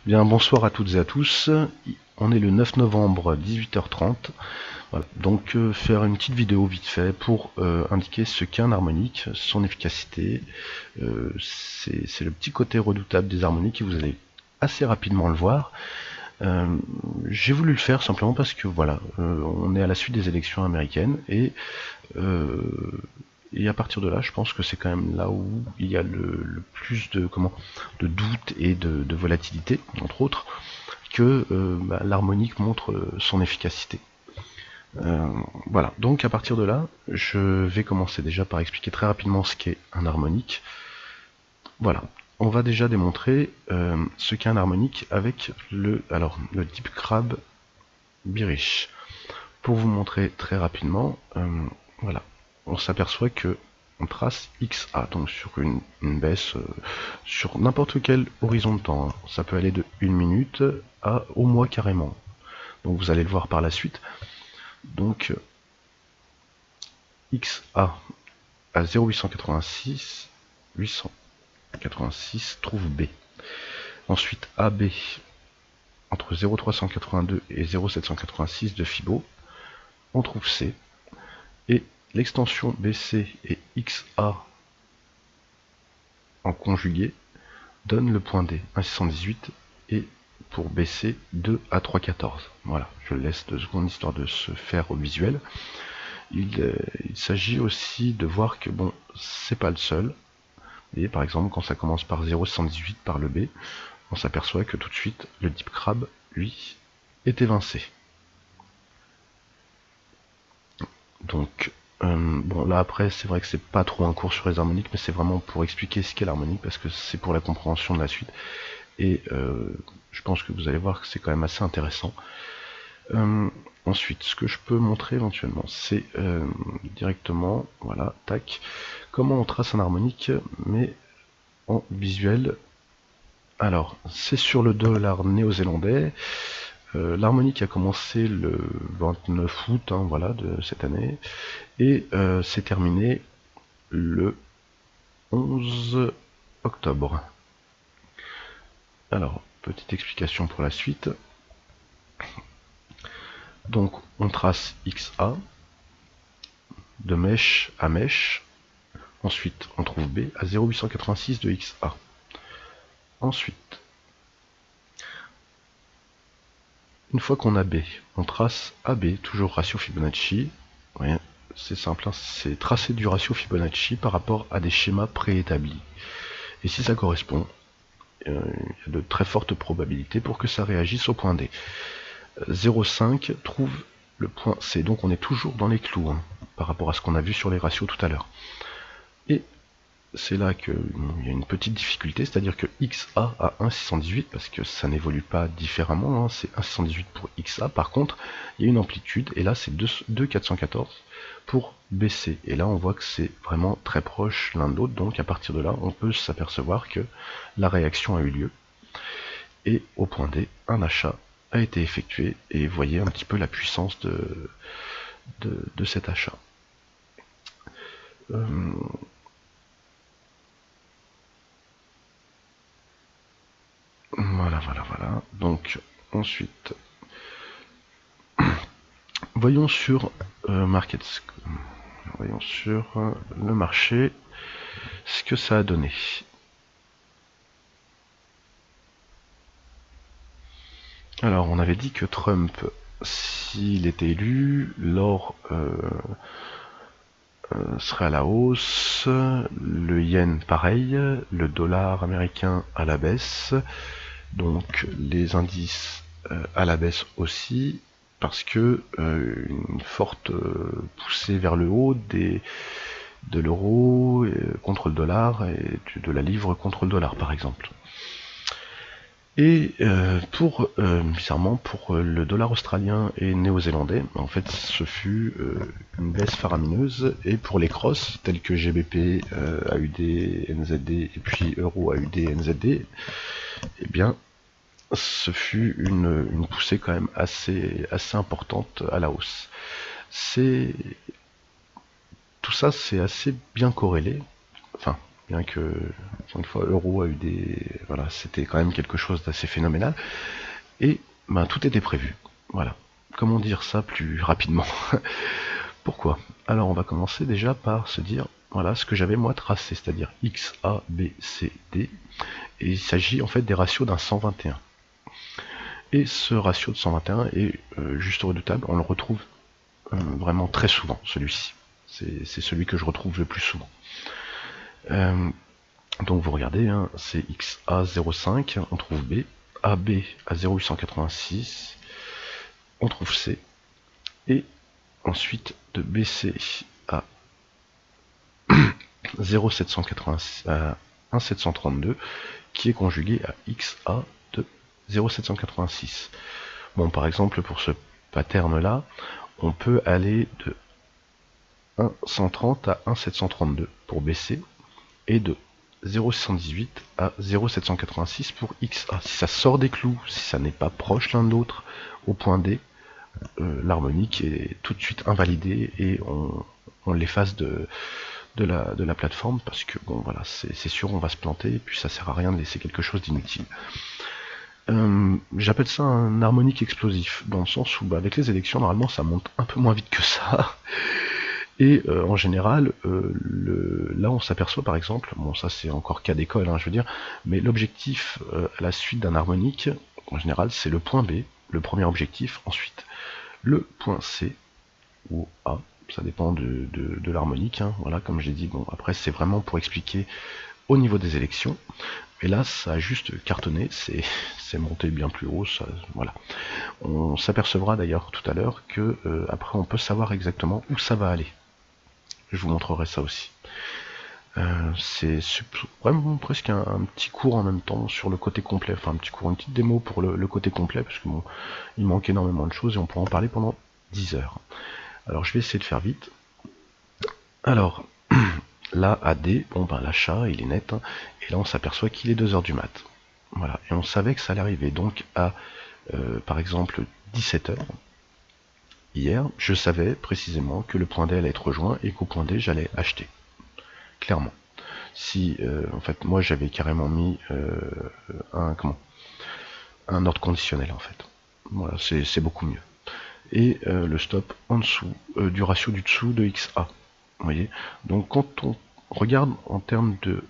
Bien, bonsoir à toutes et à tous. On est le 9 novembre, 18h30. Voilà. Donc, faire une petite vidéo vite fait pour indiquer ce qu'est un harmonique, son efficacité. C'est le petit côté redoutable des harmoniques et vous allez assez rapidement le voir. J'ai voulu le faire simplement parce que voilà, on est à la suite des élections américaines et à partir de là, je pense que c'est quand même là où il y a le plus de doute et de volatilité, entre autres, que l'harmonique montre son efficacité. Voilà, donc à partir de là, je vais commencer déjà par expliquer très rapidement ce qu'est un harmonique. Voilà, on va déjà démontrer ce qu'est un harmonique avec le Deep Crab Birish. Pour vous montrer très rapidement, voilà, on s'aperçoit que on trace XA, donc sur une baisse sur n'importe quel horizon de temps. Hein. Ça peut aller de 1 minute au mois carrément. Donc vous allez le voir par la suite. Donc XA à 0,886, 886 trouve B. Ensuite AB entre 0,382 et 0,786 de Fibo, on trouve C. Et l'extension BC et XA en conjugué donne le point D, 1,618 et pour BC 2 à 3,14. Voilà, je laisse 2 secondes histoire de se faire au visuel. Il s'agit aussi de voir que bon, c'est pas le seul. Et par exemple, quand ça commence par 0,118 par le B, on s'aperçoit que tout de suite, le Deep Crab, lui, est évincé. Donc, bon, là après, c'est vrai que c'est pas trop un cours sur les harmoniques, mais c'est vraiment pour expliquer ce qu'est l'harmonique, parce que c'est pour la compréhension de la suite. Et je pense que vous allez voir que c'est quand même assez intéressant. Ensuite, ce que je peux montrer éventuellement, c'est directement, voilà, tac, comment on trace un harmonique, mais en visuel. Alors, c'est sur le dollar néo-zélandais. L'harmonique a commencé le 29 août, hein, voilà, de cette année, et c'est terminé le 11 octobre. Alors, petite explication pour la suite. Donc, on trace XA de mèche à mèche. Ensuite, on trouve B à 0,886 de XA. Ensuite, une fois qu'on a B, on trace AB, toujours ratio Fibonacci. Ouais, c'est simple, hein, c'est tracer du ratio Fibonacci par rapport à des schémas préétablis. Et si ça correspond, il y a de très fortes probabilités pour que ça réagisse au point D. 0,5 trouve le point C, donc on est toujours dans les clous, hein, par rapport à ce qu'on a vu sur les ratios tout à l'heure. Et c'est là qu'il y a une petite difficulté, c'est-à-dire que XA à 1,618, parce que ça n'évolue pas différemment, hein, c'est 1,618 pour XA, par contre, il y a une amplitude, et là c'est 2,414 pour BC, et là on voit que c'est vraiment très proche l'un de l'autre, donc à partir de là, on peut s'apercevoir que la réaction a eu lieu, et au point D, un achat a été effectué, et voyez un petit peu la puissance de cet achat. Voilà. Donc, ensuite, voyons sur voyons sur le marché ce que ça a donné. Alors, on avait dit que Trump, s'il était élu, l'or serait à la hausse, le yen pareil, le dollar américain à la baisse, donc les indices à la baisse aussi, parce que une forte poussée vers le haut de l'euro contre le dollar et de la livre contre le dollar par exemple. Et bizarrement, pour le dollar australien et néo-zélandais, en fait, ce fut une baisse faramineuse. Et pour les crosses, tels que GBP, AUD, NZD et puis Euro, AUD, NZD, eh bien, ce fut une poussée quand même assez importante à la hausse. Tout ça, c'est assez bien corrélé. Enfin, bien que, encore une fois, Euro a eu des... Voilà, c'était quand même quelque chose d'assez phénoménal. Et ben, tout était prévu. Voilà. Comment dire ça plus rapidement? Pourquoi? Alors on va commencer déjà par se dire, voilà ce que j'avais moi tracé, c'est-à-dire X, A, B, C, D. Et il s'agit en fait des ratios d'un 121. Et ce ratio de 121 est juste redoutable, on le retrouve vraiment très souvent, celui-ci. C'est celui que je retrouve le plus souvent. Donc vous regardez, hein, c'est XA 0,5, on trouve B, AB à 0,886, on trouve C, et ensuite de BC à 1,732 qui est conjugué à XA de 0,786. Bon, par exemple, pour ce pattern là, on peut aller de 1,130 à 1,732 pour BC et de 0,618 à 0,786 pour XA. Si ça sort des clous, si ça n'est pas proche l'un de l'autre, au point D, l'harmonique est tout de suite invalidée et on l'efface de la plateforme parce que bon voilà, c'est sûr on va se planter et puis ça sert à rien de laisser quelque chose d'inutile. J'appelle ça un harmonique explosif, dans le sens où avec les élections normalement ça monte un peu moins vite que ça. Et en général, là on s'aperçoit par exemple, bon ça c'est encore cas d'école, hein, je veux dire, mais l'objectif à la suite d'un harmonique, en général c'est le point B, le premier objectif, ensuite le point C ou A, ça dépend de l'harmonique, hein, voilà, comme j'ai dit, bon après c'est vraiment pour expliquer au niveau des élections, mais là ça a juste cartonné, c'est monté bien plus haut, ça, voilà. On s'apercevra d'ailleurs tout à l'heure que après on peut savoir exactement où ça va aller. Je vous montrerai ça aussi. C'est vraiment presque un petit cours en même temps sur le côté complet, enfin un petit cours, une petite démo pour le côté complet, parce que bon, il manque énormément de choses et on pourra en parler pendant 10 heures. Alors je vais essayer de faire vite. Alors, là, AD, bon ben l'achat, il est net, hein, et là on s'aperçoit qu'il est 2 heures du mat. Voilà, et on savait que ça allait arriver, donc à, par exemple, 17 heures, hier, je savais précisément que le point D allait être rejoint et qu'au point D, j'allais acheter. Clairement. Si, en fait, moi j'avais carrément mis un ordre conditionnel, en fait. Voilà, c'est beaucoup mieux. Et le stop en dessous du ratio du dessous de XA. Vous voyez. Donc quand on regarde en termes de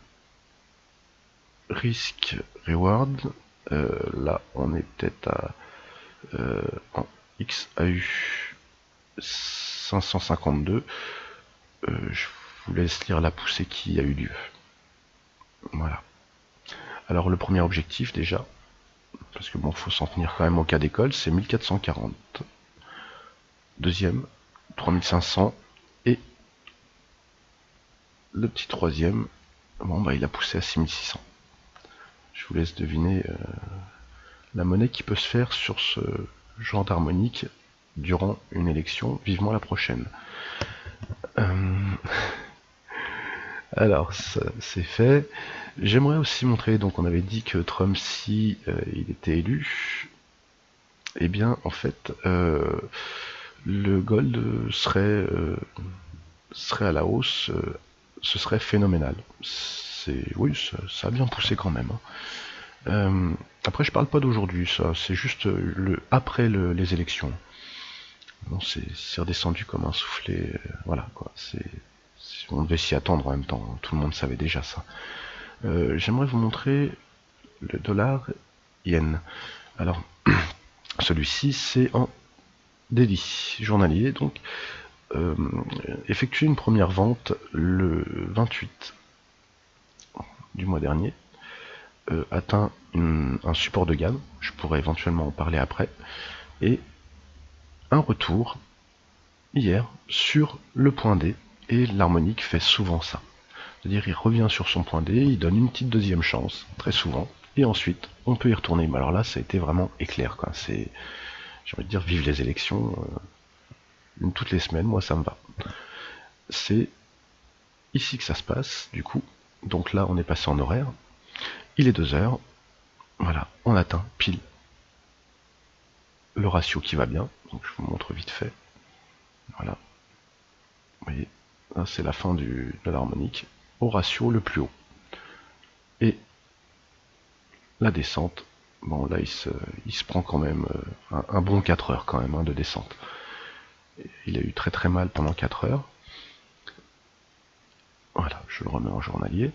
risk reward, là on est peut-être à en XAU 552. Je vous laisse lire la poussée qui a eu lieu. Voilà. Alors le premier objectif déjà, parce que bon, faut s'en tenir quand même au cas d'école, c'est 1440. Deuxième, 3500. Et le petit troisième, bon bah il a poussé à 6600. Je vous laisse deviner la monnaie qui peut se faire sur ce genre d'harmonique durant une élection, vivement la prochaine. Alors, ça c'est fait. J'aimerais aussi montrer, donc on avait dit que Trump, si il était élu, eh bien en fait, le gold serait à la hausse, ce serait phénoménal. Oui, ça a bien poussé quand même, hein. Après, je parle pas d'aujourd'hui, ça, c'est juste après les élections. Bon, c'est redescendu comme un soufflet, voilà quoi. On devait s'y attendre en même temps, hein, tout le monde savait déjà ça. J'aimerais vous montrer le dollar yen. Alors, celui-ci c'est en daily journalier, donc effectuer une première vente le 28 du mois dernier, atteint un support de gamme, je pourrais éventuellement en parler après, et un retour hier sur le point D, et l'harmonique fait souvent ça. C'est-à-dire il revient sur son point D, il donne une petite deuxième chance, très souvent, et ensuite on peut y retourner. Mais alors là ça a été vraiment éclair, quoi. C'est, j'ai envie de dire, vive les élections, toutes les semaines, moi ça me va. C'est ici que ça se passe, du coup. Donc là on est passé en horaire, il est 2 heures, voilà, on atteint pile le ratio qui va bien, donc je vous montre vite fait, voilà, vous voyez, là c'est la fin de l'harmonique, au ratio le plus haut. Et la descente, bon là il se prend quand même un bon 4 heures quand même de descente. Il a eu très très mal pendant 4 heures. Voilà, je le remets en journalier.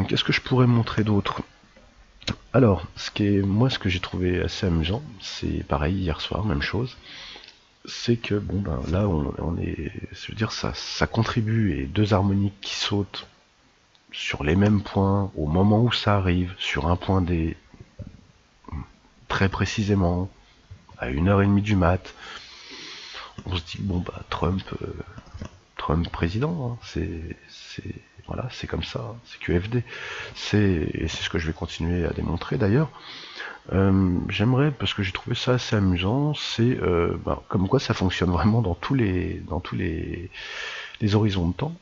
Qu'est-ce que je pourrais montrer d'autre? Alors, ce que j'ai trouvé assez amusant, c'est pareil hier soir, même chose. C'est que bon ben là on est, je veux dire ça contribue et deux harmoniques qui sautent sur les mêmes points au moment où ça arrive sur un point D très précisément à 1h30 du mat. On se dit bon bah Trump président, hein, voilà, c'est comme ça, hein, c'est QFD. Et c'est ce que je vais continuer à démontrer d'ailleurs. J'aimerais, parce que j'ai trouvé ça assez amusant, c'est comme quoi ça fonctionne vraiment dans tous les horizons de temps.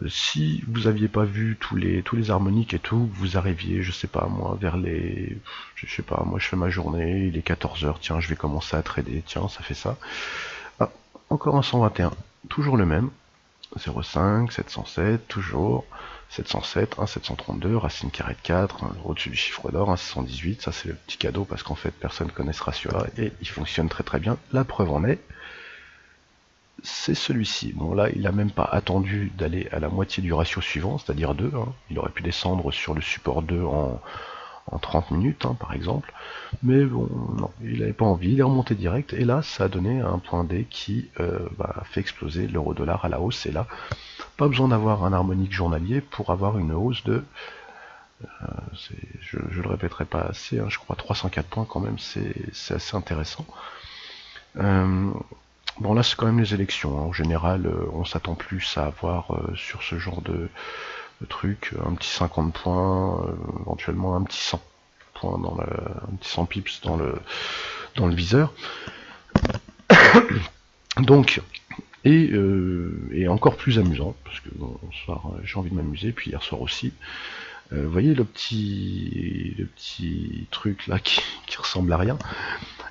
Si vous aviez pas vu tous les harmoniques et tout, vous arriviez, je sais pas moi, je sais pas, moi je fais ma journée, il est 14h, tiens, je vais commencer à trader, tiens, ça fait ça. Ah, encore un 121, toujours le même, 0,5, 707, toujours, 707, 1, 732, racine carrée de 4, au-dessus du chiffre d'or, 1, 618, ça c'est le petit cadeau parce qu'en fait personne connaît ce ratio-là et il fonctionne très très bien. La preuve en est, c'est celui-ci. Bon là, il a même pas attendu d'aller à la moitié du ratio suivant, c'est-à-dire 2. Hein. Il aurait pu descendre sur le support 2 en 30 minutes, par exemple. Mais bon, non, il n'avait pas envie, il est remonté direct. Et là, ça a donné un point D qui fait exploser l'euro-dollar à la hausse. Et là, pas besoin d'avoir un harmonique journalier pour avoir une hausse de... je le répéterai pas assez, je crois 304 points quand même, c'est assez intéressant. Bon là c'est quand même les élections, en général on s'attend plus à avoir sur ce genre de truc un petit 50 points, éventuellement un petit 100 points un petit 100 pips dans le viseur. Donc et encore plus amusant, parce que bon, ce soir j'ai envie de m'amuser, puis hier soir aussi. Vous voyez le petit truc là qui ressemble à rien,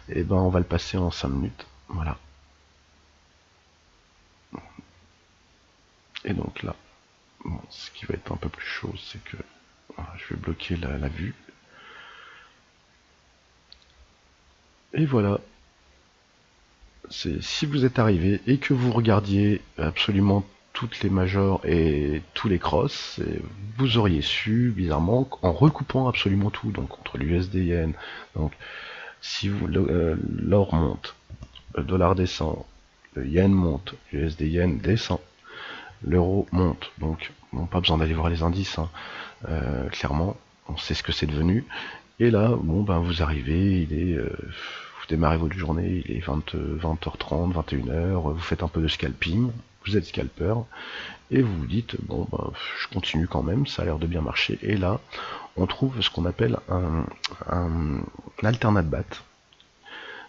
et ben on va le passer en 5 minutes, voilà. Et donc là, bon, ce qui va être un peu plus chaud, c'est que voilà, je vais bloquer la vue. Et voilà. Si vous êtes arrivé et que vous regardiez absolument toutes les majors et tous les crosses, vous auriez su, bizarrement, en recoupant absolument tout, donc entre l'USD yen, donc si l'or monte, le dollar descend, le yen monte, l'USD yen descend, l'euro monte, donc bon, pas besoin d'aller voir les indices, clairement, on sait ce que c'est devenu. Et là, bon ben vous arrivez, vous démarrez votre journée, il est 20h30, 21h, vous faites un peu de scalping, vous êtes scalper, et vous vous dites, bon ben je continue quand même, ça a l'air de bien marcher, et là, on trouve ce qu'on appelle un alternate bat.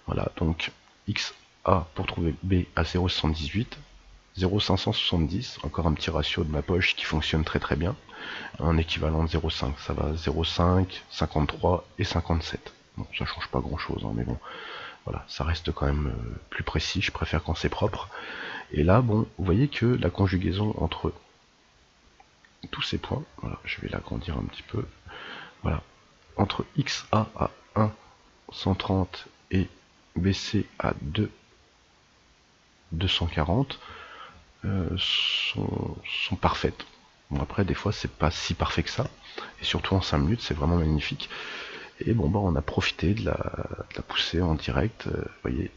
Voilà, donc XA pour trouver B à 0,78, 0,570, encore un petit ratio de ma poche qui fonctionne très très bien, un équivalent de 0,5, ça va 0,5, 53 et 57. Bon, ça change pas grand chose, mais bon, voilà, ça reste quand même plus précis, je préfère quand c'est propre. Et là, bon, vous voyez que la conjugaison entre tous ces points, voilà, je vais l'agrandir un petit peu, voilà, entre XA à 1, 130 et BC à 2, 240, sont parfaites. Bon, après, des fois, c'est pas si parfait que ça, et surtout en 5 minutes, c'est vraiment magnifique. Et bon, bah, on a profité de la poussée en direct, vous voyez,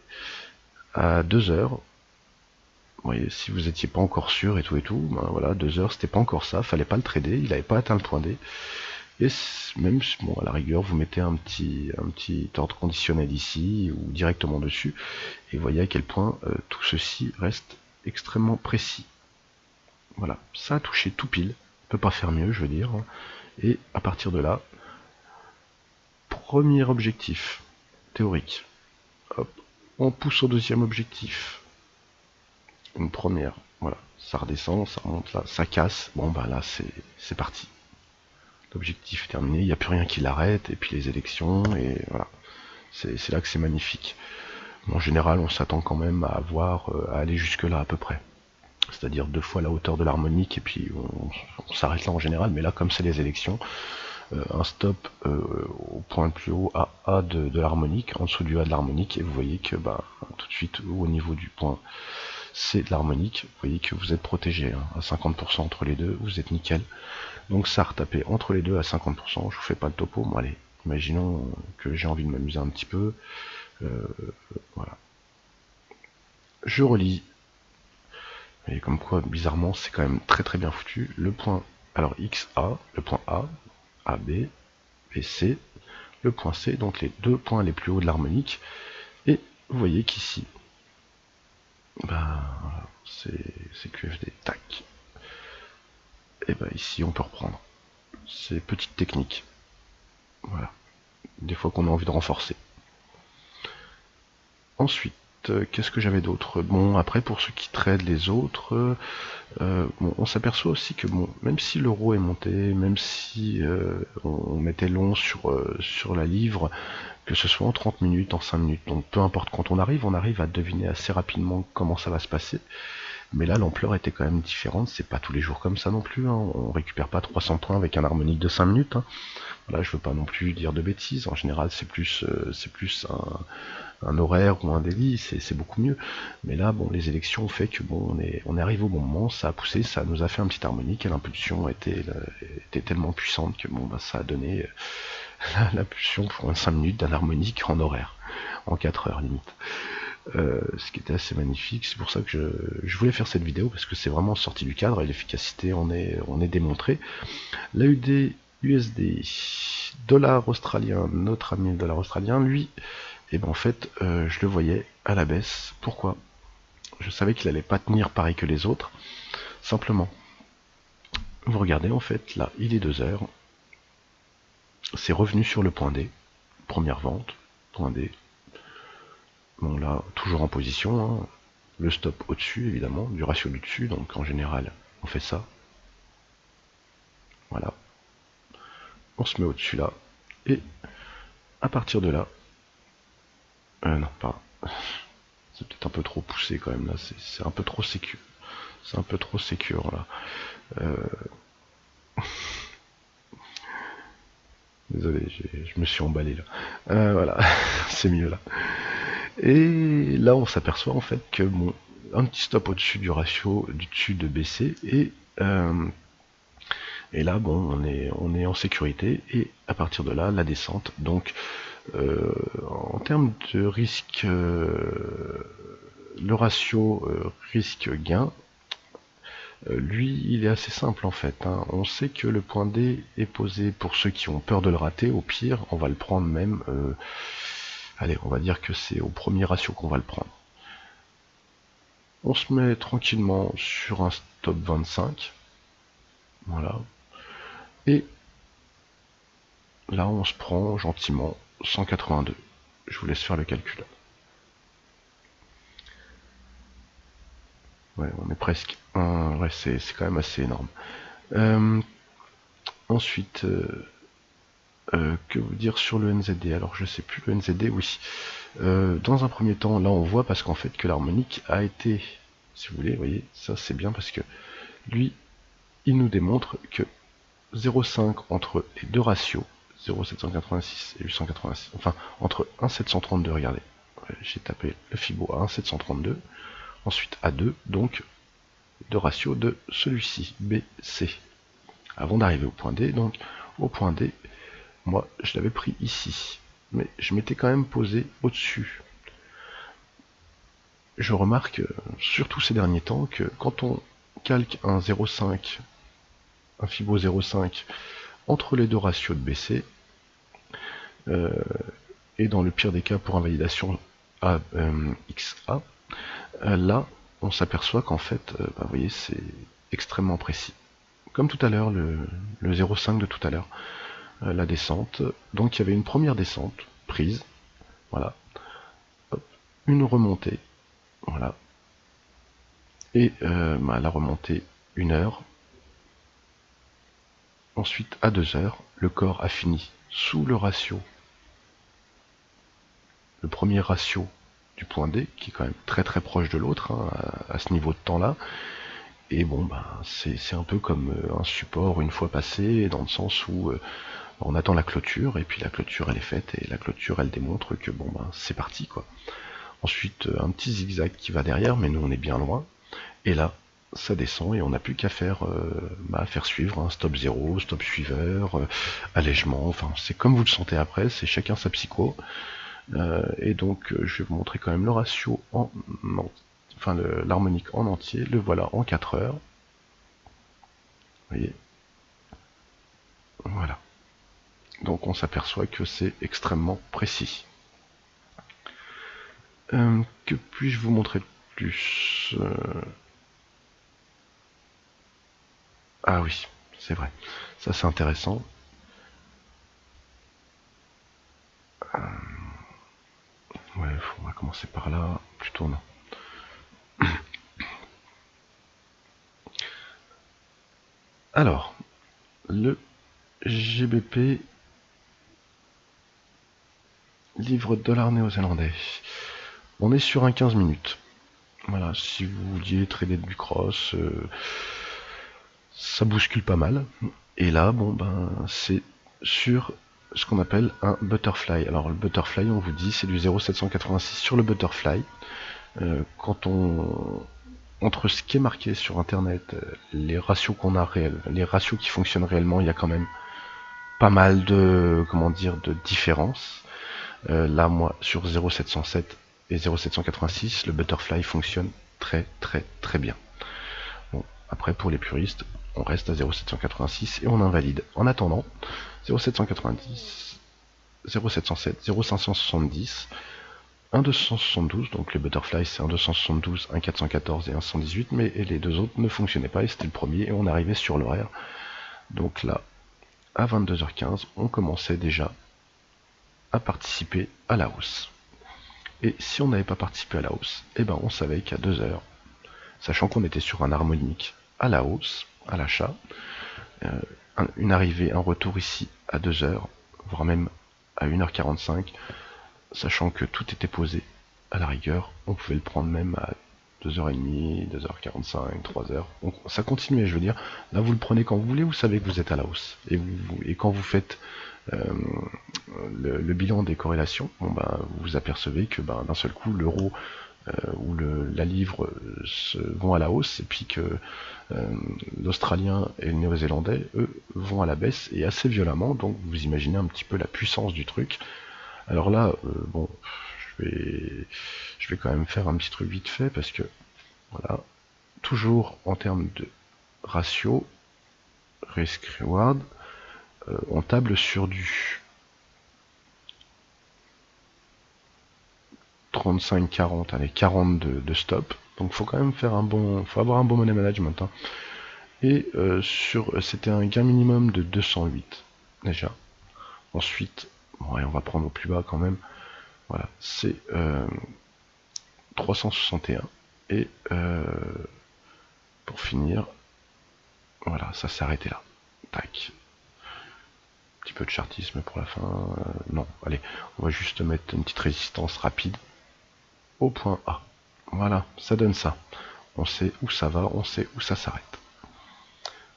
à 2 heures. Vous voyez, si vous étiez pas encore sûr et tout, ben voilà, 2 heures, c'était pas encore ça, fallait pas le trader, il avait pas atteint le point D. Et même, bon, à la rigueur, vous mettez un petit ordre conditionnel ici, ou directement dessus, et vous voyez à quel point tout ceci reste extrêmement précis. Voilà, ça a touché tout pile, on peut pas faire mieux, je veux dire. Et à partir de là, premier objectif théorique. Hop, on pousse au deuxième objectif. Une première, voilà, ça redescend, ça remonte là, ça casse. Bon bah là c'est parti. L'objectif est terminé, il n'y a plus rien qui l'arrête, et puis les élections, et voilà. C'est là que c'est magnifique. Bon, en général, on s'attend quand même à aller jusque là à peu près. c'est-à-dire 2 fois la hauteur de l'harmonique, et puis on s'arrête là en général, mais là comme c'est les élections, un stop au point le plus haut à A de l'harmonique, en dessous du A de l'harmonique, et vous voyez que tout de suite au niveau du point C de l'harmonique, vous voyez que vous êtes protégé, hein, à 50% entre les deux, vous êtes nickel. Donc ça, retaper entre les deux à 50%, je vous fais pas le topo, bon allez, imaginons que j'ai envie de m'amuser un petit peu, voilà. Je relis, et comme quoi, bizarrement, c'est quand même très bien foutu. Le point, alors XA, le point A, AB, BC, le point C, donc les 2 points les plus hauts de l'harmonique. Et vous voyez qu'ici, c'est QFD, tac. Et ici, on peut reprendre. C'est petite technique. Voilà. Des fois qu'on a envie de renforcer. Ensuite, qu'est-ce que j'avais d'autre? Bon, après, pour ceux qui tradent les autres, bon, on s'aperçoit aussi que bon, même si l'euro est monté, même si on mettait long sur la livre, que ce soit en 30 minutes, en 5 minutes, donc peu importe, quand on arrive à deviner assez rapidement comment ça va se passer. Mais là, l'ampleur était quand même différente, c'est pas tous les jours comme ça non plus, hein. On récupère pas 300 points avec un harmonique de 5 minutes. Hein. Voilà, je veux pas non plus dire de bêtises, en général c'est plus un horaire ou un délit, c'est beaucoup mieux. Mais là, bon, les élections ont fait que bon, on est arrivé au bon moment, ça a poussé, ça nous a fait un petit harmonique, et l'impulsion était tellement puissante que bon, ça a donné la pulsion pour 5 minutes d'un harmonique en horaire, en 4 heures limite. Ce qui était assez magnifique, c'est pour ça que je voulais faire cette vidéo, parce que c'est vraiment sorti du cadre, et l'efficacité on est démontré. L'AUD USD, dollar australien, notre ami le dollar australien, lui, et en fait, je le voyais à la baisse. Pourquoi? Je savais qu'il allait pas tenir pareil que les autres. Simplement, vous regardez, en fait, là, il est 2 heures. C'est revenu sur le point D. Première vente, point D. Bon, là, toujours en position. Hein. Le stop au-dessus, évidemment, du ratio du dessus. Donc, en général, on fait ça. Voilà. On se met au-dessus là. Et à partir de là, non, pas. C'est peut-être un peu trop poussé quand même là. C'est un peu trop sécure. C'est un peu trop sécure là. Désolé, je me suis emballé là. Voilà, c'est mieux là. Et là, on s'aperçoit en fait que bon, un petit stop au-dessus du ratio, du dessus de BC, et là, bon, on est en sécurité, et à partir de là, la descente. Donc, en termes de risque, le ratio risque-gain, lui, il est assez simple en fait. Hein. On sait que le point D est posé pour ceux qui ont peur de le rater. Au pire, on va le prendre même. Allez, on va dire que c'est au premier ratio qu'on va le prendre. On se met tranquillement sur un stop 25. Voilà. Et là, on se prend gentiment 182. Je vous laisse faire le calcul. Ouais, on est presque. Ouais, c'est quand même assez énorme. Ensuite, que vous dire sur le NZD? Alors, je sais plus, le NZD, oui. Dans un premier temps, là, on voit parce qu'en fait que l'harmonique a été, si vous voulez, vous voyez, ça c'est bien parce que lui, il nous démontre que 0,5 entre les deux ratios, 0,786 et 886, enfin, entre 1,732, regardez, j'ai tapé le Fibo à 1,732, ensuite A2, donc de ratio de celui-ci, BC, avant d'arriver au point D. Donc au point D, moi je l'avais pris ici, mais je m'étais quand même posé au-dessus. Je remarque, surtout ces derniers temps, que quand on calque un 0,5, un Fibo 0,5 entre les deux ratios de BC, et dans le pire des cas pour invalidation XA, là on s'aperçoit qu'en fait, vous voyez, c'est extrêmement précis. Comme tout à l'heure, le 0,5 de tout à l'heure, la descente. Donc il y avait une première descente prise, voilà, hop, une remontée, voilà, et la remontée 1 heure. Ensuite, à 2 heures, le corps a fini sous le ratio, le premier ratio du point D, qui est quand même très proche de l'autre, hein, à ce niveau de temps-là. Et bon, ben, c'est un peu comme un support une fois passé, dans le sens où on attend la clôture, et puis la clôture elle est faite, et la clôture elle démontre que bon, ben, c'est parti quoi. Ensuite, un petit zigzag qui va derrière, mais nous on est bien loin. Et là, ça descend et on n'a plus qu'à faire, faire suivre, hein, stop 0, stop suiveur, allègement, enfin c'est comme vous le sentez après, c'est chacun sa psycho. Et donc je vais vous montrer quand même le ratio enfin l'harmonique en entier, le voilà en 4 heures. Vous voyez, voilà. Donc on s'aperçoit que c'est extrêmement précis. Que puis-je vous montrer de plus Ah oui, c'est vrai. Ça c'est intéressant. Ouais, on va commencer par là. Plutôt non. Alors, le GBP livre dollar néo-zélandais. On est sur un 15 minutes. Voilà, si vous vouliez trader du cross, ça bouscule pas mal. Et là, bon ben, c'est sur ce qu'on appelle un butterfly. Alors le butterfly, on vous dit, c'est du 0,786 sur le butterfly. Quand on entre ce qui est marqué sur internet, les ratios qu'on a réels, les ratios qui fonctionnent réellement, il y a quand même pas mal de comment dire de différences. Là, moi, sur 0,707 et 0,786, le butterfly fonctionne très très très bien. Bon, après, pour les puristes, on reste à 0,786 et on invalide. En attendant, 0,790, 0,707, 0,570, 1,272, donc les butterflies c'est 1,272, 1,414 et 1,118, mais les deux autres ne fonctionnaient pas et c'était le premier et on arrivait sur l'horaire. Donc là, à 22h15, on commençait déjà à participer à la hausse. Et si on n'avait pas participé à la hausse, eh ben on savait qu'à 2 heures, sachant qu'on était sur un harmonique à la hausse, à l'achat, une arrivée, un retour ici à 2 heures, voire même à 1h45, sachant que tout était posé à la rigueur, on pouvait le prendre même à 2h30, 2h45, 3h. Donc ça continuait, je veux dire. Là, vous le prenez quand vous voulez, vous savez que vous êtes à la hausse. Et quand vous faites le bilan des corrélations, bon, ben, vous apercevez que ben, d'un seul coup, l'euro ou la livre vont à la hausse, et puis que l'Australien et le Néo-Zélandais, eux, vont à la baisse, et assez violemment. Donc vous imaginez un petit peu la puissance du truc. Alors là, bon, je vais quand même faire un petit truc vite fait, parce que, voilà, toujours en termes de ratio, risk-reward, on table sur du 35-40, allez, 40 de stop. Donc faut quand même faire faut avoir un bon money management. Hein. Et c'était un gain minimum de 208 déjà. Ensuite, bon, ouais, on va prendre au plus bas quand même. Voilà, c'est 361. Et pour finir, voilà, ça s'est arrêté là. Tac. Un petit peu de chartisme pour la fin. Non, allez, on va juste mettre une petite résistance rapide au point A. Voilà, ça donne ça. On sait où ça va, on sait où ça s'arrête.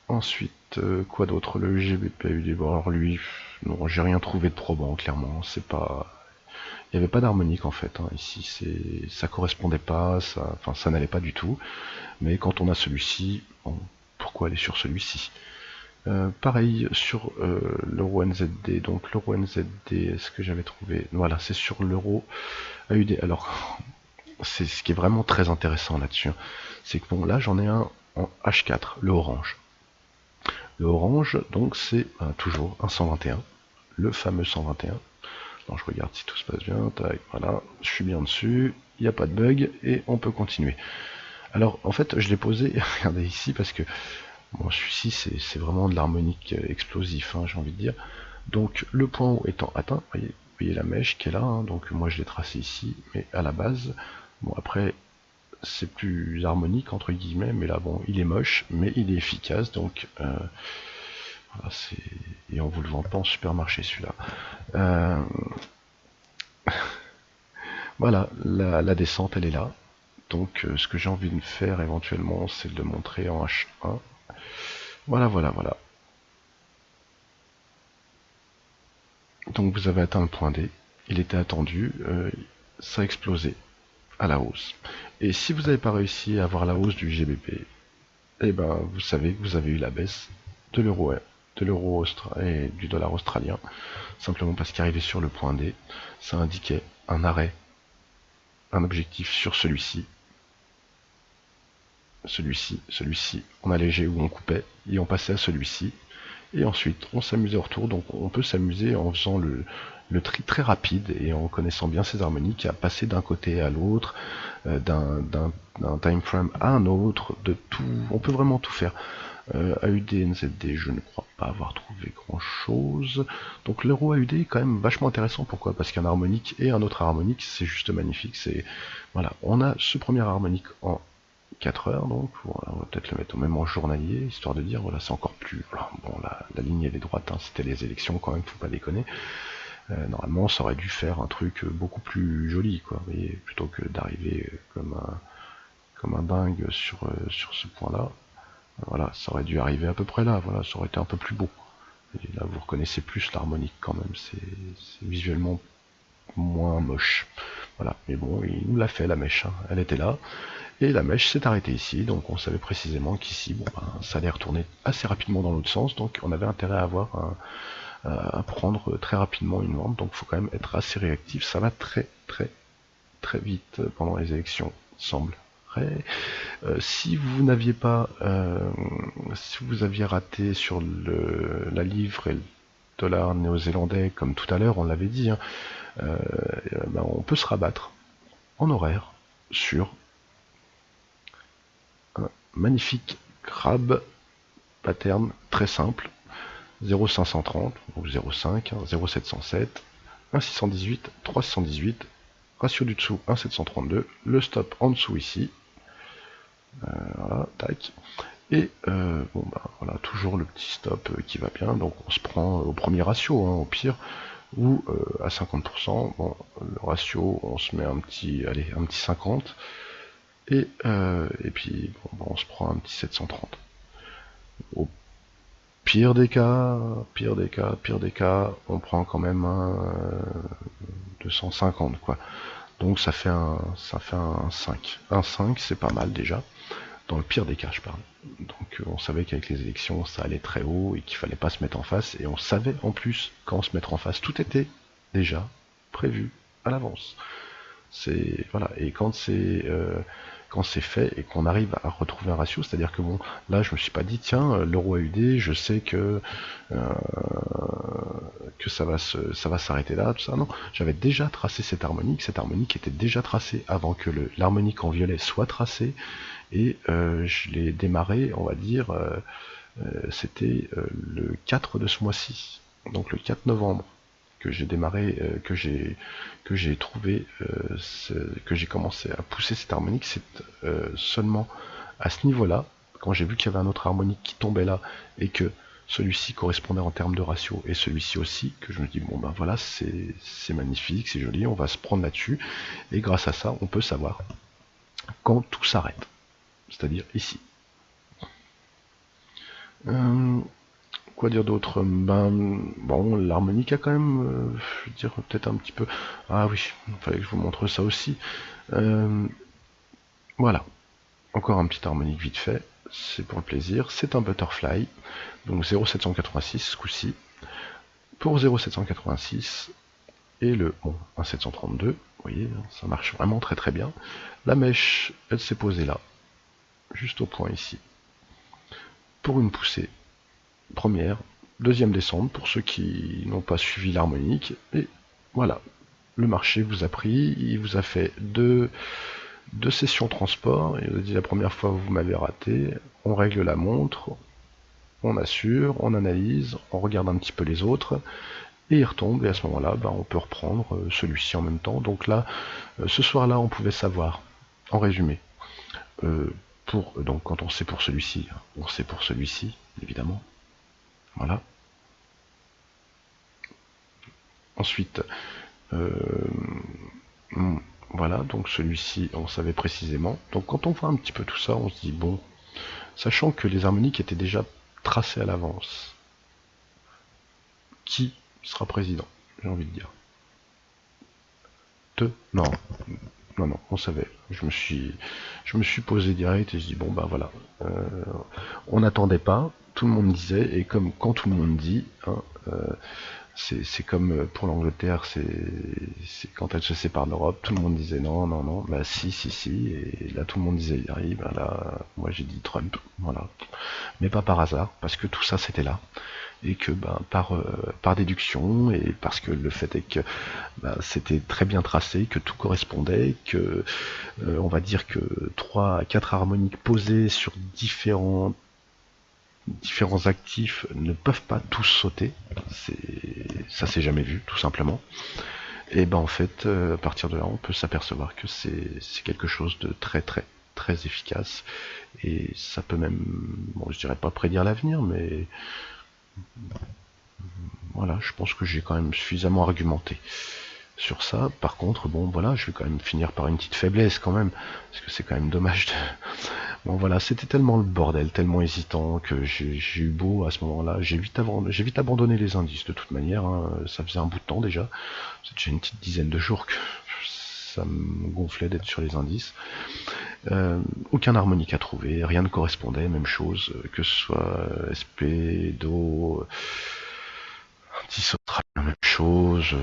Ensuite, quoi d'autre? Le GBPUD. Bon, alors lui, non, j'ai rien trouvé de probant, clairement. C'est pas. Il n'y avait pas d'harmonique en fait. Hein. Ici, ça correspondait pas, ça n'allait pas du tout. Mais quand on a celui-ci, bon, pourquoi aller sur celui-ci? Pareil sur l'euro NZD. Donc l'euro NZD, est-ce que j'avais trouvé? Voilà, c'est sur l'euro AUD. Alors, c'est ce qui est vraiment très intéressant là-dessus. Hein. C'est que bon, là j'en ai un en H4, le orange. Le orange, donc c'est toujours un 121, le fameux 121. Alors je regarde si tout se passe bien, tac, voilà, je suis bien dessus, il n'y a pas de bug et on peut continuer. Alors en fait je l'ai posé, regardez ici parce que bon, celui-ci c'est vraiment de l'harmonique explosif, hein, j'ai envie de dire. Donc le point haut étant atteint, vous voyez la mèche qui est là, hein, donc moi je l'ai tracé ici, mais à la base, bon après c'est plus harmonique entre guillemets, mais là bon il est moche, mais il est efficace, donc voilà, et on vous le vend pas en supermarché celui-là. Voilà, la descente elle est là, Donc ce que j'ai envie de faire éventuellement, c'est de le montrer en H1. Voilà, voilà, voilà. Donc vous avez atteint le point D, il était attendu, ça a explosé à la hausse. Et si vous n'avez pas réussi à avoir la hausse du GBP, eh ben vous savez que vous avez eu la baisse de l'euro et du dollar australien, simplement parce qu'arrivé sur le point D, ça indiquait un arrêt, un objectif sur celui-ci, on allégeait ou on coupait, et on passait à celui-ci, et ensuite on s'amusait au retour. Donc on peut s'amuser en faisant le tri très rapide et en connaissant bien ces harmoniques, à passer d'un côté à l'autre, d'un time frame à un autre, de tout, on peut vraiment tout faire. AUD, NZD, je ne crois pas avoir trouvé grand chose. Donc l'euro AUD est quand même vachement intéressant. Pourquoi? Parce qu'un harmonique et un autre harmonique, c'est juste magnifique. C'est voilà, on a ce premier harmonique en 4 heures, donc voilà, on va peut-être le mettre même en journalier, histoire de dire, voilà, c'est encore plus... Voilà, bon, la ligne elle est droite, hein, c'était les élections quand même, faut pas déconner. Normalement, ça aurait dû faire un truc beaucoup plus joli, quoi, vous voyez, plutôt que d'arriver comme un dingue sur ce point-là. Voilà, ça aurait dû arriver à peu près là, voilà, ça aurait été un peu plus beau. Et là, vous reconnaissez plus l'harmonique quand même, c'est visuellement moins moche. Voilà, mais bon, il nous l'a fait la mèche, hein. Elle était là, et la mèche s'est arrêtée ici, donc on savait précisément qu'ici, bon, ben, ça allait retourner assez rapidement dans l'autre sens, donc on avait intérêt à avoir à prendre très rapidement une vente, donc il faut quand même être assez réactif, ça va très vite pendant les élections, semble. Si vous n'aviez pas, si vous aviez raté sur la livre et le dollar néo-zélandais, comme tout à l'heure, on l'avait dit, hein, ben on peut se rabattre en horaire sur un magnifique crabe pattern très simple, 0,530 ou 0,5, 0,707, 1,618, 3,618, ratio du dessous 1,732, le stop en dessous ici, voilà, tac, et bon bah voilà, toujours le petit stop qui va bien, donc on se prend au premier ratio, hein, au pire, ou à 50%, bon, le ratio, on se met un petit 50, et puis bon, bah, on se prend un petit 730. Au pire des cas, on prend quand même un 250, quoi. Donc ça fait un 5. Un 5, c'est pas mal déjà. Dans le pire des cas, je parle. Donc on savait qu'avec les élections, ça allait très haut et qu'il fallait pas se mettre en face. Et on savait en plus quand se mettre en face, tout était déjà prévu à l'avance. C'est voilà. Et quand c'est fait et qu'on arrive à retrouver un ratio, c'est-à-dire que bon, là je me suis pas dit tiens, l'euro AUD, je sais que ça va s'arrêter là, tout ça. Non, j'avais déjà tracé cette harmonique était déjà tracée avant que l'harmonique en violet soit tracée, et je l'ai démarré, on va dire, c'était le 4 de ce mois-ci, donc le 4 novembre que j'ai démarré, que j'ai trouvé, que j'ai commencé à pousser cette harmonique. C'est seulement à ce niveau-là, quand j'ai vu qu'il y avait un autre harmonique qui tombait là, et que celui-ci correspondait en termes de ratio, et celui-ci aussi, que je me dis, bon ben voilà, c'est magnifique, c'est joli, on va se prendre là-dessus, et grâce à ça, on peut savoir quand tout s'arrête, c'est-à-dire ici. Quoi dire d'autre? Ben, bon, l'harmonique a quand même, je veux dire, peut-être un petit peu... Ah oui, il fallait que je vous montre ça aussi. Voilà, encore un petit harmonique vite fait, c'est pour le plaisir. C'est un butterfly, donc 0,786 ce coup-ci. Pour 0,786 et le 1,732, vous voyez, ça marche vraiment très bien. La mèche, elle s'est posée là, juste au point ici, pour une poussée première, deuxième descente pour ceux qui n'ont pas suivi l'harmonique, et voilà, le marché vous a pris, il vous a fait deux sessions transport, il vous a dit la première fois vous m'avez raté, on règle la montre, on assure, on analyse, on regarde un petit peu les autres, et il retombe, et à ce moment-là, ben, on peut reprendre celui-ci en même temps. Donc là, ce soir-là, on pouvait savoir, en résumé, donc quand on sait pour celui-ci, on sait pour celui-ci, évidemment. Voilà. Ensuite, voilà, voilà, donc celui-ci on savait précisément. Donc quand on voit un petit peu tout ça, on se dit bon, sachant que les harmoniques étaient déjà tracées à l'avance, qui sera président, j'ai envie de dire. Non, non, on savait. Je me suis posé direct et je dis bon bah voilà, on n'attendait pas, tout le monde disait, et comme quand tout le monde dit, hein, c'est comme pour l'Angleterre, c'est quand elle se sépare de l'Europe, tout le monde disait non, non, non, bah si, et là tout le monde disait oui, bah là, moi j'ai dit Trump, voilà. Mais pas par hasard, parce que tout ça c'était là, et que ben, par déduction, et parce que le fait est que ben, c'était très bien tracé, que tout correspondait, que on va dire que 3 à 4 harmoniques posées sur différents actifs ne peuvent pas tous sauter, ça s'est jamais vu tout simplement. Et ben en fait à partir de là on peut s'apercevoir que c'est quelque chose de très efficace, et ça peut même, bon je dirais pas prédire l'avenir, mais voilà, je pense que j'ai quand même suffisamment argumenté sur ça. Par contre, bon voilà, je vais quand même finir par une petite faiblesse quand même, parce que c'est quand même dommage de... Bon voilà, c'était tellement le bordel, tellement hésitant, que j'ai eu beau à ce moment-là, j'ai vite abandonné les indices de toute manière, hein. Ça faisait un bout de temps déjà, c'est déjà une petite dizaine de jours que ça me gonflait d'être sur les indices. Aucun harmonique à trouver, rien ne correspondait, même chose, que ce soit SP, Do, Anti-Sautralion, la même chose,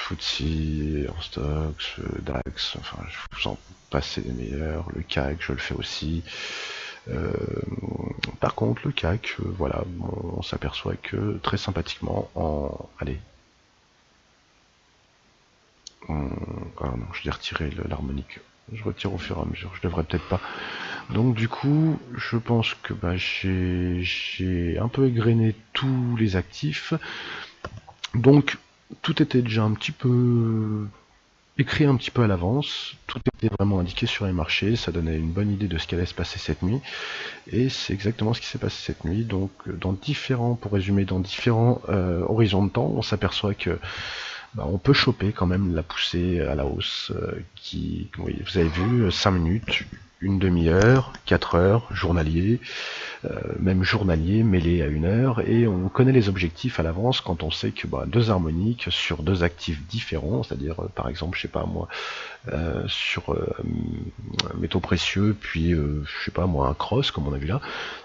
FTSE, Eurostoxx, DAX, enfin je vous en passe les meilleurs, le CAC je le fais aussi. Par contre le CAC, voilà, on s'aperçoit que très sympathiquement allez. Ah non, je l'ai retiré l'harmonique. Je retire au fur et à mesure, je devrais peut-être pas. Donc du coup, je pense que bah, j'ai un peu égrené tous les actifs. Donc tout était déjà un petit peu écrit un petit peu à l'avance, tout était vraiment indiqué sur les marchés, ça donnait une bonne idée de ce qui allait se passer cette nuit, et c'est exactement ce qui s'est passé cette nuit. Donc pour résumer, dans différents horizons de temps, on s'aperçoit que bah, on peut choper quand même la poussée à la hausse, oui, vous avez vu, 5 minutes, une demi-heure, 4 heures, journalier, même journalier mêlé à 1 heure, et on connaît les objectifs à l'avance quand on sait que bah, 2 harmoniques sur 2 actifs différents, c'est-à-dire par exemple, je sais pas moi, sur métaux précieux, puis je sais pas moi, un cross comme on a vu là,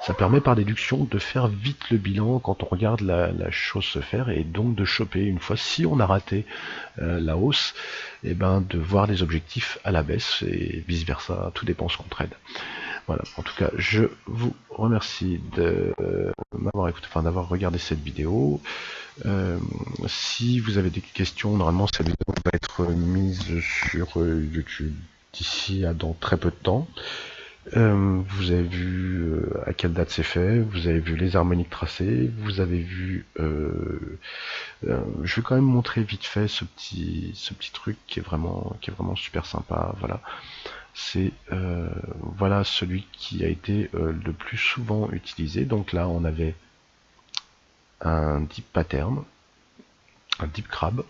ça permet par déduction de faire vite le bilan quand on regarde la chose se faire, et donc de choper une fois, si on a raté la hausse, et ben de voir les objectifs à la baisse, et vice versa, tout dépend ce qu'on trade. Voilà, en tout cas, je vous remercie de m'avoir écouté, enfin d'avoir regardé cette vidéo. Si vous avez des questions, normalement cette vidéo va être mise sur YouTube d'ici à dans très peu de temps. Vous avez vu à quelle date c'est fait, vous avez vu les harmoniques tracées, vous avez vu... je vais quand même montrer vite fait ce petit truc qui est vraiment super sympa. Voilà. C'est voilà celui qui a été le plus souvent utilisé. Donc là on avait un deep pattern, un deep crab,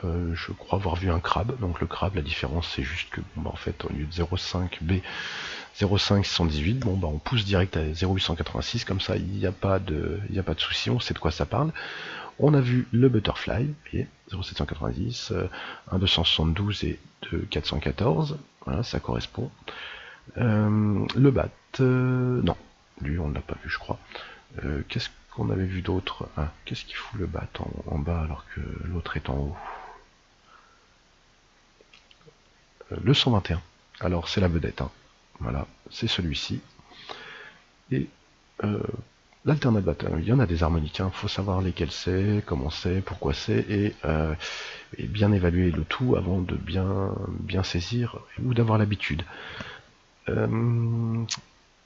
je crois avoir vu un crabe. Donc le crabe, la différence c'est juste que bon, bah, en fait au lieu de 0,5 B 0,518, bon bah on pousse direct à 0,886, comme ça il n'y a pas de souci, on sait de quoi ça parle. On a vu le butterfly, vous voyez, 0,790, 1,272 et 2,414, voilà, ça correspond. Le bat, non, lui on ne l'a pas vu je crois. Qu'est-ce qu'on avait vu d'autre? Qu'est-ce qu'il fout le bat en bas alors que l'autre est en haut? Le 121, alors c'est la vedette, hein. Voilà, c'est celui-ci. Et l'alternate bat, il y en a des harmoniques, il faut savoir lesquels c'est, comment c'est, pourquoi c'est, et bien évaluer le tout avant de bien saisir ou d'avoir l'habitude. Et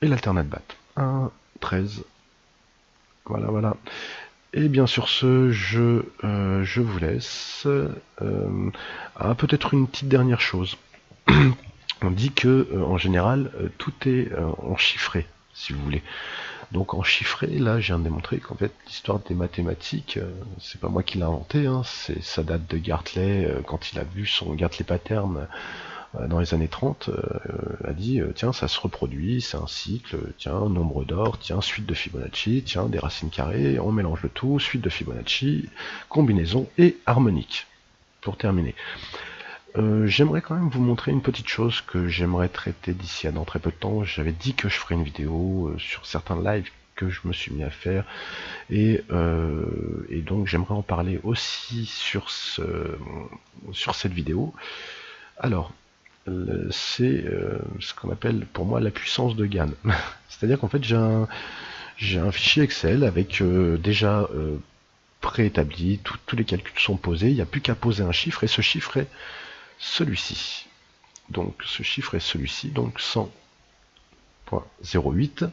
l'alternate bat, 1, 13, voilà. Et bien sur ce, je vous laisse. Peut-être une petite dernière chose. On dit que en général, tout est en chiffré, si vous voulez. Donc en chiffré, là, je viens de démontrer qu'en fait, l'histoire des mathématiques, c'est pas moi qui l'ai inventé, hein, ça date de Gartley, quand il a vu son Gartley pattern dans les années 30, a dit tiens, ça se reproduit, c'est un cycle, tiens, nombre d'or, tiens, suite de Fibonacci, tiens, des racines carrées, on mélange le tout, suite de Fibonacci, combinaison et harmonique. Pour terminer. J'aimerais quand même vous montrer une petite chose que j'aimerais traiter d'ici à dans très peu de temps. J'avais dit que je ferais une vidéo sur certains lives que je me suis mis à faire et donc j'aimerais en parler aussi sur cette vidéo. Alors, c'est ce qu'on appelle pour moi la puissance de Gann. C'est-à-dire qu'en fait j'ai un fichier Excel avec déjà préétabli, tous les calculs sont posés, il n'y a plus qu'à poser un chiffre et ce chiffre est celui-ci. Donc ce chiffre est celui-ci, donc 100.08.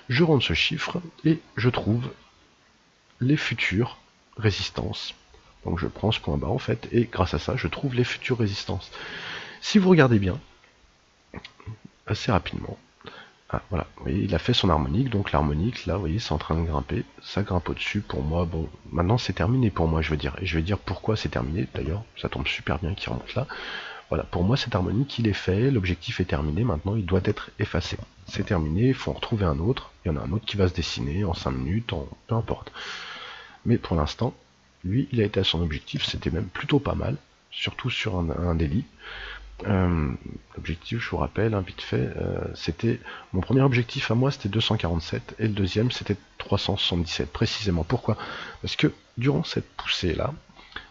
Je rentre ce chiffre et je trouve les futures résistances. Donc je prends ce point bas en fait et grâce à ça je trouve les futures résistances. Si vous regardez bien, assez rapidement, voilà, vous voyez, il a fait son harmonique, donc l'harmonique, là, vous voyez, c'est en train de grimper, ça grimpe au-dessus, pour moi, bon, maintenant c'est terminé pour moi, je veux dire, et je vais dire pourquoi c'est terminé, d'ailleurs, ça tombe super bien qu'il remonte là, voilà, pour moi cette harmonique, il est fait, l'objectif est terminé, maintenant il doit être effacé, c'est terminé, il faut en retrouver un autre, il y en a un autre qui va se dessiner en 5 minutes, peu importe, mais pour l'instant, lui, il a été à son objectif, c'était même plutôt pas mal, surtout sur un daily. L'objectif, je vous rappelle, hein, vite fait, c'était mon premier objectif à moi, c'était 247 et le deuxième c'était 377 précisément. Pourquoi? Parce que durant cette poussée là,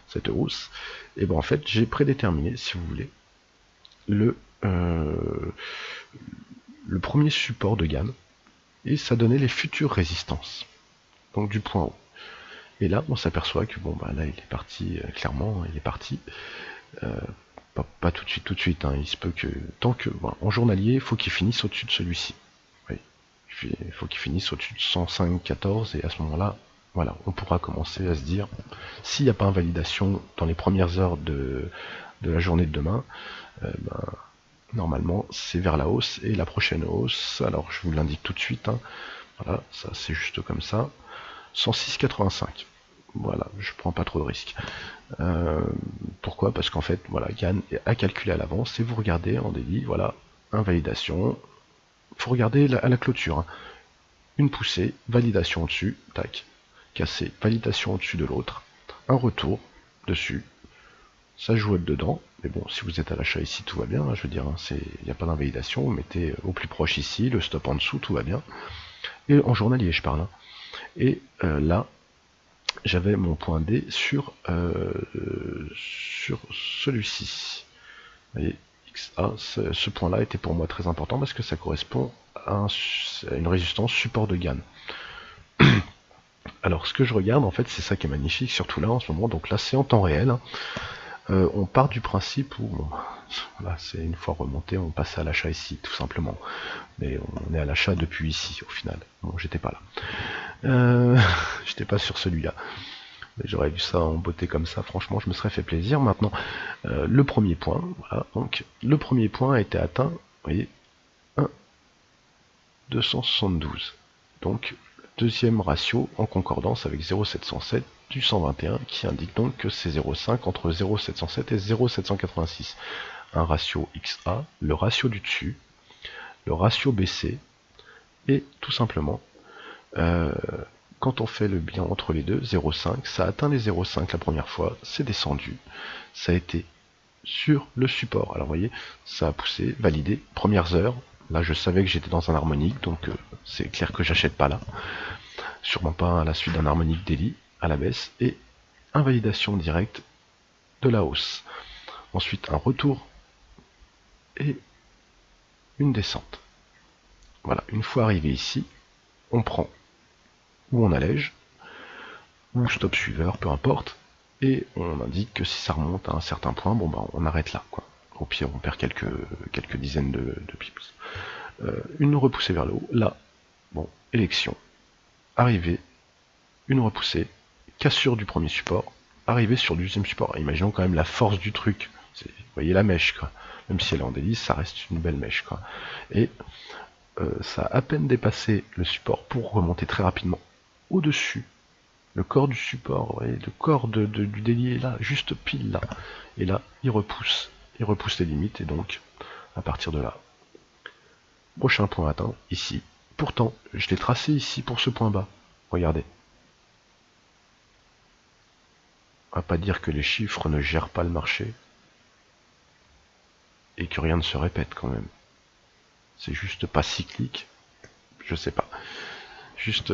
cette hausse, et ben en fait j'ai prédéterminé, si vous voulez, le premier support de Gann et ça donnait les futures résistances. Donc du point haut. Et là, on s'aperçoit que bon bah là il est parti, clairement, il est parti. Pas tout de suite, hein. Il se peut que, tant que, voilà, en journalier, il faut qu'il finisse au-dessus de celui-ci. Oui. Il faut qu'il finisse au-dessus de 105,14 et à ce moment-là, voilà, on pourra commencer à se dire, s'il n'y a pas invalidation dans les premières heures de la journée de demain, ben, normalement c'est vers la hausse et la prochaine hausse, alors je vous l'indique tout de suite, hein, voilà, ça c'est juste comme ça, 106,85. Voilà, je prends pas trop de risques. Pourquoi? Parce qu'en fait, voilà, Gann a calculé à l'avance et vous regardez en daily, voilà, invalidation. Il faut regarder à la clôture. Hein. Une poussée, validation au-dessus, tac, cassé, validation au-dessus de l'autre, un retour dessus, ça joue dedans. Mais bon, si vous êtes à l'achat ici, tout va bien. Hein, je veux dire, hein, il n'y a pas d'invalidation. Vous mettez au plus proche ici, le stop en dessous, tout va bien. Et en journalier, je parle. Hein. Et là, j'avais mon point D sur celui-ci. Vous voyez, XA, ce point-là était pour moi très important parce que ça correspond à une résistance support de Gann. Alors ce que je regarde, en fait, c'est ça qui est magnifique, surtout là en ce moment, donc là c'est en temps réel. Hein. On part du principe où, bon, là c'est une fois remonté, on passe à l'achat ici, tout simplement. Mais on est à l'achat depuis ici, au final. Bon, j'étais pas là. J'étais pas sur celui-là. J'aurais vu ça en beauté comme ça, franchement, je me serais fait plaisir. Maintenant, le premier point, voilà, donc le premier point a été atteint, vous voyez, 1, 272. Donc, deuxième ratio en concordance avec 0,707 du 121, qui indique donc que c'est 0,5 entre 0,707 et 0,786. Un ratio XA, le ratio du dessus, le ratio BC, et tout simplement, quand on fait le bilan entre les deux, 0,5, ça a atteint les 0,5 la première fois, c'est descendu, ça a été sur le support. Alors vous voyez, ça a poussé, validé, premières heures, là je savais que j'étais dans un harmonique, donc c'est clair que j'achète pas là, sûrement pas à la suite d'un harmonique daily, à la baisse, et invalidation directe de la hausse. Ensuite un retour et une descente. Voilà, une fois arrivé ici, on prend ou on allège, ou stop suiveur, peu importe, et on indique que si ça remonte à un certain point, bon ben on arrête là, quoi. Au pire on perd quelques dizaines de pips. Une repoussée vers le haut, là, bon, élection, arrivée, une repoussée, cassure du premier support, arrivée sur du deuxième support. Imaginons quand même la force du truc, vous voyez la mèche, quoi. Même si elle est en délice, ça reste une belle mèche, quoi. Et ça a à peine dépassé le support pour remonter très rapidement au-dessus. Le corps du support, vous voyez, le corps du délié est là, juste pile là. Et là, il repousse il repousse les limites, et donc, à partir de là, prochain point atteint, ici. Pourtant, je l'ai tracé ici pour ce point bas. Regardez. On va pas dire que les chiffres ne gèrent pas le marché, et que rien ne se répète quand même. C'est juste pas cyclique, je sais pas. Juste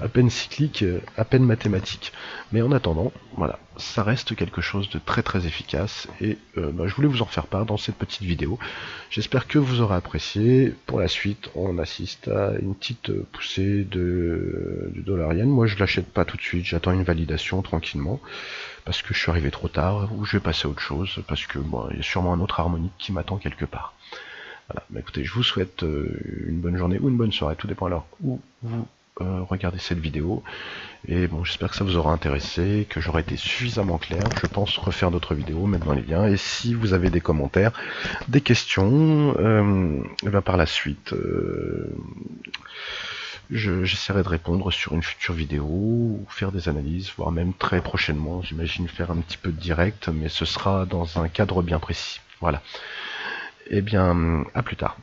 à peine cyclique, à peine mathématique. Mais en attendant, voilà, ça reste quelque chose de très très efficace et je voulais vous en faire part dans cette petite vidéo. J'espère que vous aurez apprécié. Pour la suite, on assiste à une petite poussée du dollar yen. Moi, je l'achète pas tout de suite, j'attends une validation tranquillement parce que je suis arrivé trop tard ou je vais passer à autre chose parce que bon, il y a sûrement un autre harmonique qui m'attend quelque part. Voilà, écoutez, je vous souhaite une bonne journée ou une bonne soirée, tout dépend alors où vous regardez cette vidéo. Et bon, j'espère que ça vous aura intéressé, que j'aurai été suffisamment clair. Je pense refaire d'autres vidéos, mettre dans les liens. Et si vous avez des commentaires, des questions, par la suite, j'essaierai de répondre sur une future vidéo, ou faire des analyses, voire même très prochainement, j'imagine faire un petit peu de direct, mais ce sera dans un cadre bien précis. Voilà. Eh bien, à plus tard.